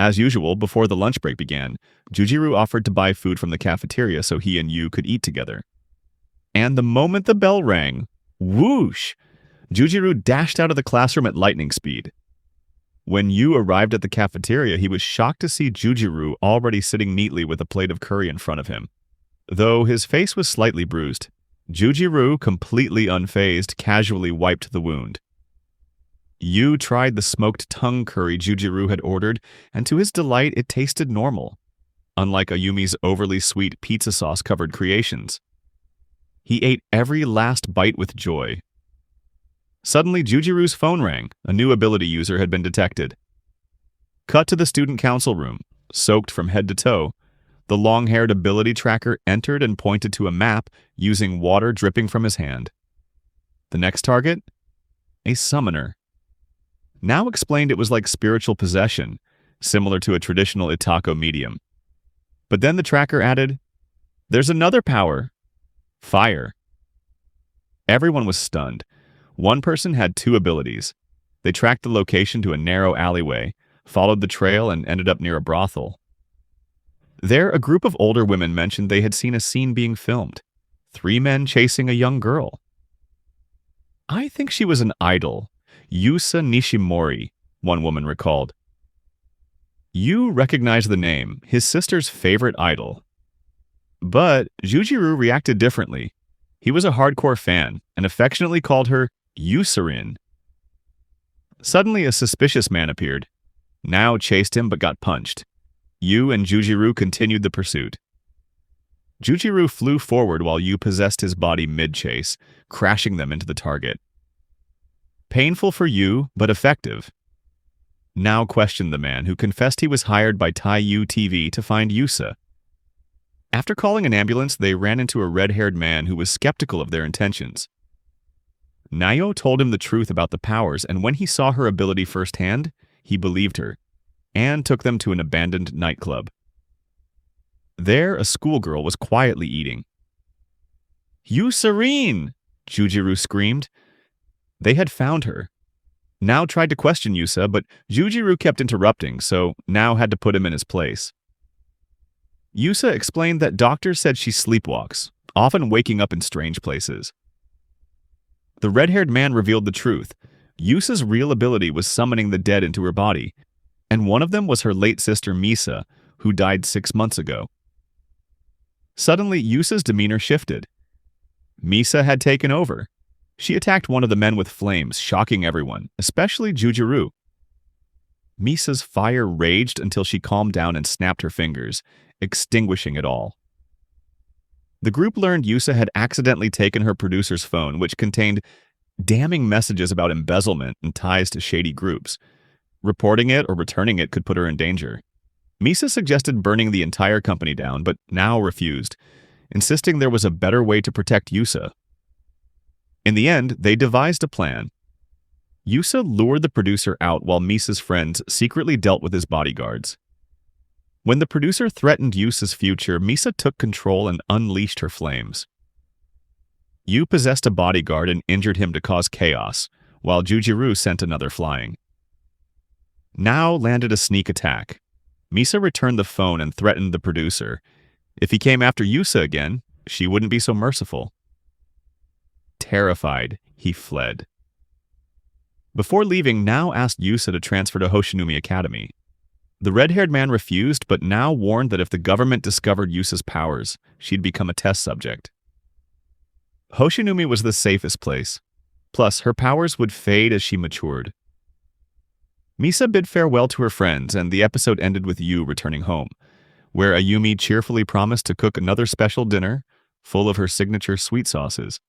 As usual, before the lunch break began, Jujiru offered to buy food from the cafeteria so he and Yu could eat together. And the moment the bell rang, whoosh! Jujiru dashed out of the classroom at lightning speed. When Yu arrived at the cafeteria, he was shocked to see Jujiru already sitting neatly with a plate of curry in front of him. Though his face was slightly bruised, Jujiru, completely unfazed, casually wiped the wound. Yu tried the smoked tongue curry Jujiru had ordered, and to his delight, it tasted normal, unlike Ayumi's overly sweet pizza sauce-covered creations. He ate every last bite with joy. Suddenly, Jujiru's phone rang. A new ability user had been detected. Cut to the student council room. Soaked from head to toe, the long-haired ability tracker entered and pointed to a map using water dripping from his hand. The next target? A summoner. Now explained it was like spiritual possession, similar to a traditional Itako medium. But then the tracker added, "There's another power. Fire." Everyone was stunned. One person had two abilities. They tracked the location to a narrow alleyway, followed the trail, and ended up near a brothel. There, a group of older women mentioned they had seen a scene being filmed. 3 men chasing a young girl. "I think she was an idol. Yusa Nishimori," one woman recalled. Yu recognized the name, his sister's favorite idol. But Jujiru reacted differently. He was a hardcore fan and affectionately called her Yusarin. Suddenly, a suspicious man appeared. Now chased him but got punched. Yu and Jujiru continued the pursuit. Jujiru flew forward while Yu possessed his body mid-chase, crashing them into the target. Painful for Yu, but effective. Now questioned the man, who confessed he was hired by Taiyu TV to find Yusa. After calling an ambulance, they ran into a red-haired man who was skeptical of their intentions. Nayo told him the truth about the powers, and when he saw her ability firsthand, he believed her, and took them to an abandoned nightclub. There, a schoolgirl was quietly eating. "Yusarin!" Jujiru screamed. They had found her. Now tried to question Yusa, but Jujiru kept interrupting, so now had to put him in his place. Yusa explained that doctors said she sleepwalks, often waking up in strange places. The red-haired man revealed the truth. Yusa's real ability was summoning the dead into her body, and one of them was her late sister Misa, who died 6 months ago. Suddenly, Yusa's demeanor shifted. Misa had taken over. She attacked one of the men with flames, shocking everyone, especially Jujiru. Misa's fire raged until she calmed down and snapped her fingers, extinguishing it all. The group learned Yusa had accidentally taken her producer's phone, which contained damning messages about embezzlement and ties to shady groups. Reporting it or returning it could put her in danger. Misa suggested burning the entire company down, but now refused, insisting there was a better way to protect Yusa. In the end, they devised a plan. Yusa lured the producer out while Misa's friends secretly dealt with his bodyguards. When the producer threatened Yusa's future, Misa took control and unleashed her flames. Yu possessed a bodyguard and injured him to cause chaos, while Jujiru sent another flying. Now landed a sneak attack. Misa returned the phone and threatened the producer. If he came after Yusa again, she wouldn't be so merciful. Terrified, he fled. Before leaving, Nao asked Yusa to transfer to Hoshinumi Academy. The red-haired man refused, but now warned that if the government discovered Yusa's powers, she'd become a test subject. Hoshinumi was the safest place. Plus, her powers would fade as she matured. Misa bid farewell to her friends, and the episode ended with Yu returning home, where Ayumi cheerfully promised to cook another special dinner full of her signature sweet sauces.